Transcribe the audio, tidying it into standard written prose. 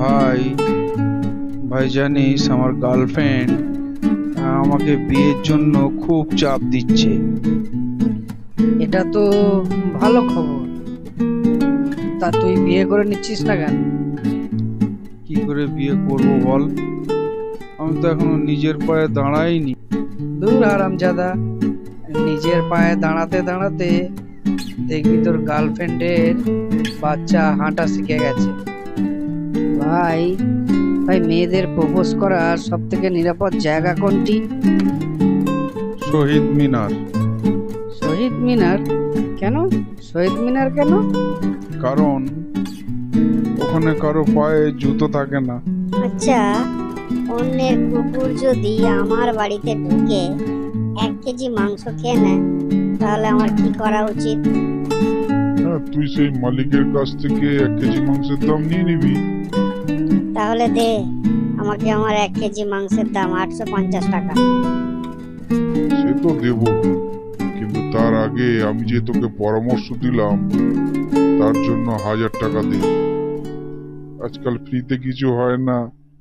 ভাই ভাই জানিস আমার গার্লফ্রেন্ড আমাকে বিয়ের জন্য খুব চাপ দিচ্ছে। এটা তো ভালো খবর। তা তুই বিয়ে করে নিচ্ছিস না কেন? কি করে বিয়ে করব বল, আমি তো এখনো নিজের পায়ে দাঁড়াইনি। দূর হারামজাদা, নিজের পায়ে দাঁড়াতে দাঁড়াতে দেখবি তোর গার্লফ্রেন্ডের বাচ্চা হাঁটা শিখে গেছে। ভাই ভাই মেয়েদের প্রপোজ করার সব থেকে নিরাপদ জায়গা কোনটি? শহীদ মিনার। শহীদ মিনার? কেন শহীদ মিনার কেন? কারণ ওখানে কারো পায়ে জুতো থাকে না। আচ্ছা, অন্যের কুকুর যদি আমার বাড়িতে ঢুকে 1 কেজি মাংস খেয়ে নেয়, তাহলে আমার কি করা উচিত? হ্যাঁ, তুই সেই মালিকের কাছ থেকে 1 কেজি মাংসের দাম নিয়ে নিবি। তাহলে দে আমাকে আমার 1 কেজি মাংসের দাম 850 টাকা। সে তো দেব, কিন্তু তার আগে আমি যে তোকে পরামর্শ দিলাম তার জন্য 1000 টাকা দে। আজকাল ফ্রিতে কিছু হয় না।